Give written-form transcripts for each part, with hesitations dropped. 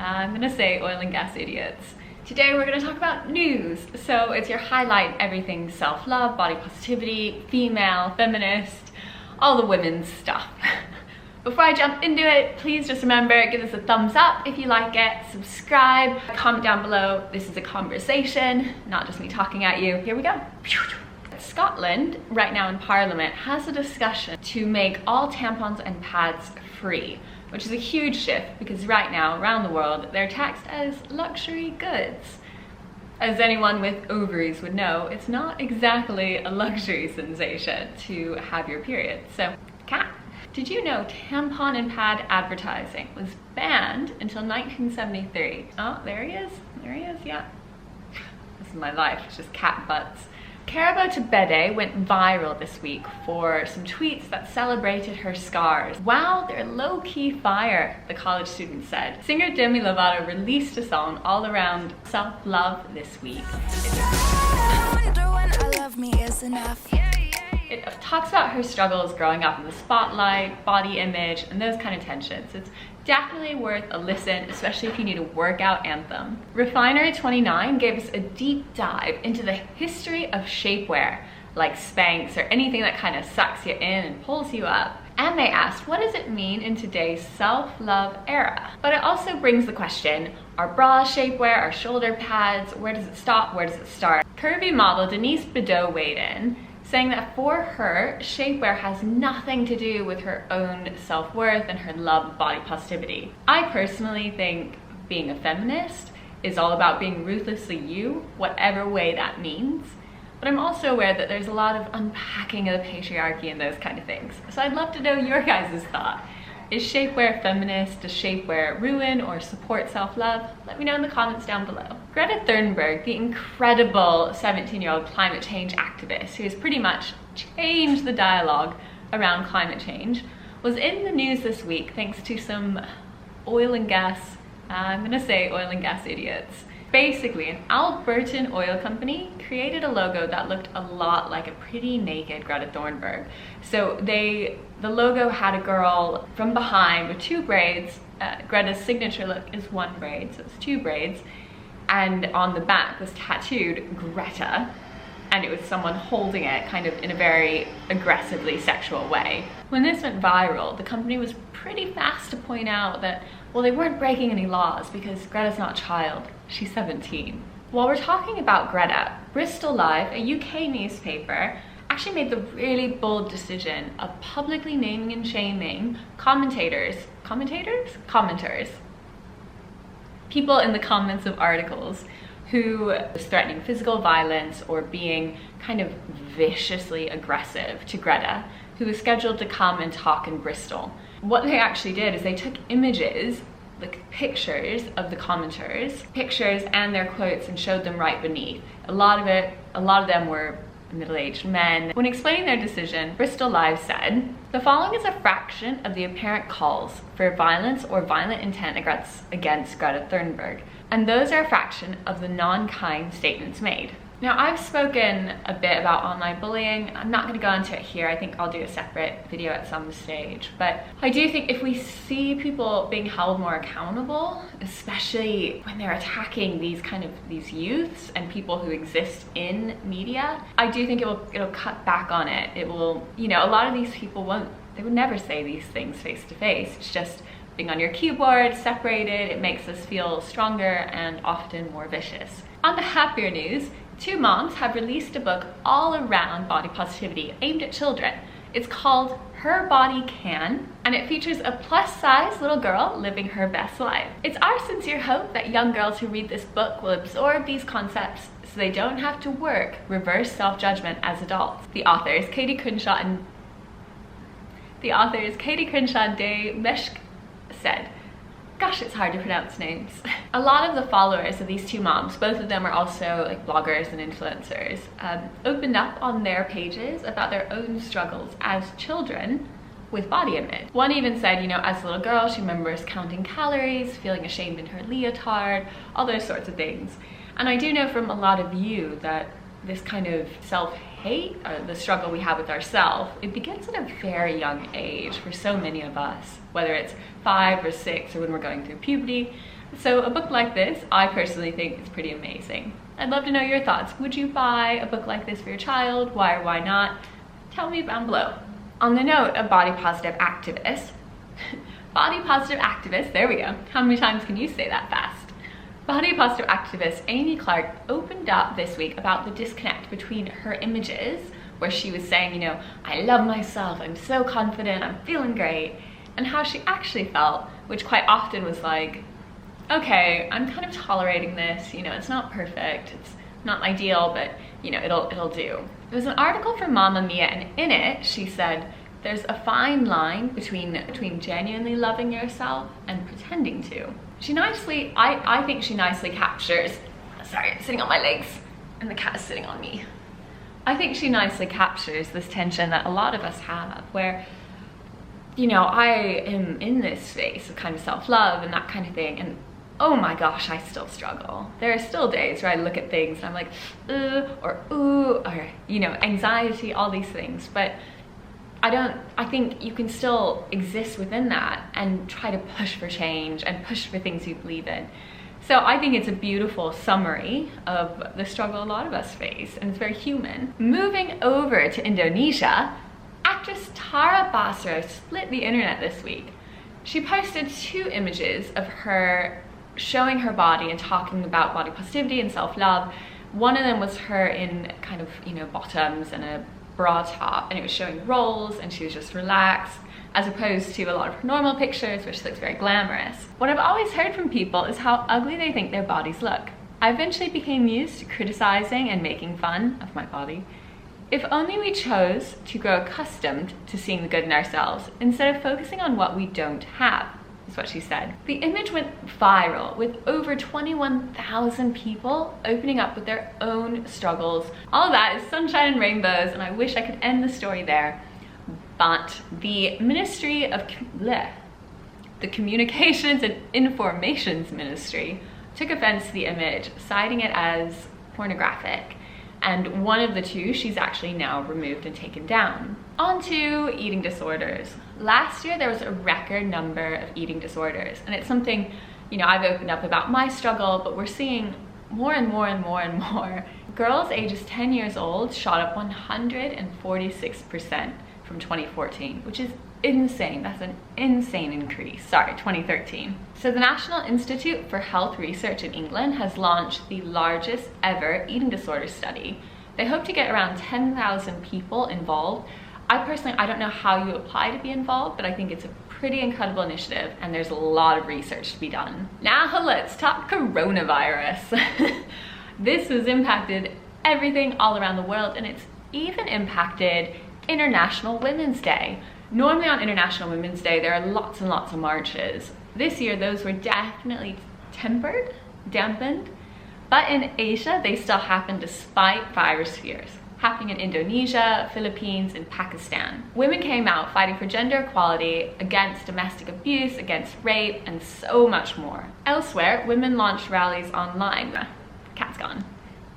I'm gonna say oil and gas idiots. Today we're gonna talk about news. So it's your highlight, everything self-love, body positivity, female, feminist, all the women's stuff. Before I jump into it, please just remember, give us a thumbs up if you like it, subscribe, comment down below. This is a conversation, not just me talking at you. Here we go. Scotland, right now in Parliament, has a discussion to make all tampons and pads free, which is a huge shift because right now, around the world, they're taxed as luxury goods. As anyone with ovaries would know, it's not exactly a luxury sensation to have your period. So, cat. Did you know tampon and pad advertising was banned until 1973? Oh, there he is, yeah. This is my life, it's just cat butts. Carabo Tebede went viral this week for some tweets that celebrated her scars. Wow, they're low-key fire, the college student said. Singer Demi Lovato released a song all around self-love this week. It talks about her struggles growing up in the spotlight, body image, and those kind of tensions. It's definitely worth a listen, especially if you need a workout anthem. Refinery29 gave us a deep dive into the history of shapewear, like Spanx or anything that kind of sucks you in and pulls you up. And they asked, what does it mean in today's self-love era? But it also brings the question, are bras shapewear, are shoulder pads, where does it stop, where does it start? Curvy model Denise Bedeau weighed in, saying that for her, shapewear has nothing to do with her own self-worth and her love of body positivity. I personally think being a feminist is all about being ruthlessly you, whatever way that means. But I'm also aware that there's a lot of unpacking of the patriarchy and those kind of things. So I'd love to know your guys' thought. Is shapewear feminist? Does shapewear ruin or support self-love? Let me know in the comments down below. Greta Thunberg, the incredible 17-year-old climate change activist who has pretty much changed the dialogue around climate change, was in the news this week thanks to some oil and gas, I'm gonna say oil and gas idiots. Basically, an Albertan oil company created a logo that looked a lot like a pretty naked Greta Thunberg. So the logo had a girl from behind with two braids. Greta's signature look is one braid, so it's two braids. And on the back was tattooed Greta, and it was someone holding it kind of in a very aggressively sexual way. When this went viral, the company was pretty fast to point out that, well, they weren't breaking any laws because Greta's not a child, she's 17. While we're talking about Greta, Bristol Live, a UK newspaper, actually made the really bold decision of publicly naming and shaming commenters, people in the comments of articles who was threatening physical violence or being kind of viciously aggressive to Greta, who was scheduled to come and talk in Bristol. What they actually did is they took images, like pictures of the commenters, pictures and their quotes, and showed them right beneath. A lot of them were middle-aged men. When explaining their decision, Bristol Live said, the following is a fraction of the apparent calls for violence or violent intent against Greta Thunberg, and those are a fraction of the non-kind statements made. Now, I've spoken a bit about online bullying. I'm not going to go into it here. I think I'll do a separate video at some stage. But I do think if we see people being held more accountable, especially when they're attacking these youths and people who exist in media, I do think it'll cut back on it. It will, a lot of these people they would never say these things face to face. It's just being on your keyboard, separated, it makes us feel stronger and often more vicious. On the happier news, two moms have released a book all around body positivity aimed at children. It's called Her Body Can, and it features a plus-size little girl living her best life. It's our sincere hope that young girls who read this book will absorb these concepts so they don't have to work reverse self-judgment as adults. The authors, Katie Crenshaw and De Meshk, said, gosh, it's hard to pronounce names. A lot of the followers of these two moms, both of them are also like bloggers and influencers, opened up on their pages about their own struggles as children with body image. One even said, as a little girl, she remembers counting calories, feeling ashamed in her leotard, all those sorts of things. And I do know from a lot of you that this kind of self-hate, the struggle we have with ourselves, it begins at a very young age for so many of us, whether it's 5 or 6 or when we're going through puberty. So a book like this, I personally think is pretty amazing. I'd love to know your thoughts. Would you buy a book like this for your child? Why or why not? Tell me down below. On the note of body positive activists, there we go. How many times can you say that fast? Body positive activist Amy Clark opened up this week about the disconnect between her images, where she was saying, you know, I love myself, I'm so confident, I'm feeling great, and how she actually felt, which quite often was like, okay, I'm kind of tolerating this, you know, it's not perfect, it's not ideal, but you know, it'll do. It was an article from Mamma Mia, and in it she said there's a fine line between genuinely loving yourself and pretending to. I think she nicely captures, sorry, I'm sitting on my legs and the cat is sitting on me. I think she nicely captures this tension that a lot of us have, where, you know, I am in this space of kind of self-love and that kind of thing, and oh my gosh, I still struggle. There are still days where I look at things and I'm like, or ooh, or, you know, anxiety, all these things, but I think you can still exist within that and try to push for change and push for things you believe in. So I think it's a beautiful summary of the struggle a lot of us face, and it's very human. Moving over to Indonesia, actress Tara Basro split the internet this week. She posted 2 images of her showing her body and talking about body positivity and self-love. One of them was her in kind of, you know, bottoms and a bra top, and it was showing rolls and she was just relaxed, as opposed to a lot of her normal pictures, which looks very glamorous. What I've always heard from people is how ugly they think their bodies look. I eventually became used to criticizing and making fun of my body. If only we chose to grow accustomed to seeing the good in ourselves instead of focusing on what we don't have, is what she said. The image went viral, with over 21,000 people opening up with their own struggles. All of that is sunshine and rainbows, and I wish I could end the story there. But the Ministry of the Communications and Informations Ministry took offense to the image, citing it as pornographic. And one of the 2 she's actually now removed and taken down. On to eating disorders. Last year there was a record number of eating disorders, and it's something, you know, I've opened up about my struggle, but we're seeing more and more and more and more. Girls ages 10 years old shot up 146% from 2014, which is insane. That's an insane increase. Sorry, 2013. So the National Institute for Health Research in England has launched the largest ever eating disorder study. They hope to get around 10,000 people involved. I don't know how you apply to be involved, but I think it's a pretty incredible initiative, and there's a lot of research to be done. Now let's talk coronavirus. This has impacted everything all around the world, and it's even impacted International Women's Day. Normally on International Women's Day, there are lots and lots of marches. This year, those were definitely dampened, but in Asia, they still happen despite virus fears, happening in Indonesia, Philippines, and Pakistan. Women came out fighting for gender equality, against domestic abuse, against rape, and so much more. Elsewhere, women launched rallies online. Cat's gone.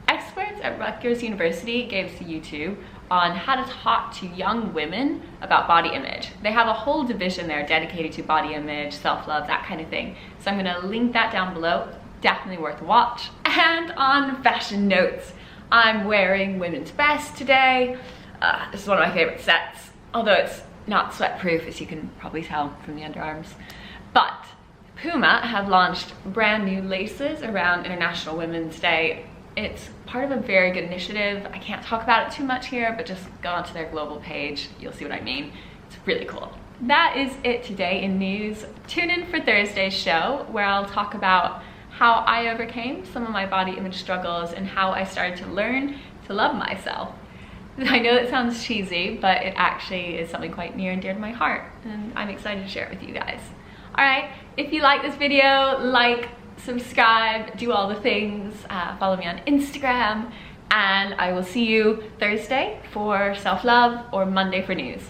Experts at Rutgers University gave us a YouTube on how to talk to young women about body image. They have a whole division there dedicated to body image, self-love, that kind of thing. So I'm gonna link that down below. Definitely worth a watch. And on fashion notes, I'm wearing women's best today. This is one of my favorite sets, although it's not sweat proof, as you can probably tell from the underarms. But Puma have launched brand new laces around International Women's Day. It's part of a very good initiative. I can't talk about it too much here, but just go onto their global page. You'll see what I mean. It's really cool. That is it today in news. Tune in for Thursday's show, where I'll talk about how I overcame some of my body image struggles and how I started to learn to love myself. I know it sounds cheesy, but it actually is something quite near and dear to my heart, and I'm excited to share it with you guys. All right, if you like this video, like, subscribe, do all the things, follow me on Instagram, and I will see you Thursday for self-love or Monday for news.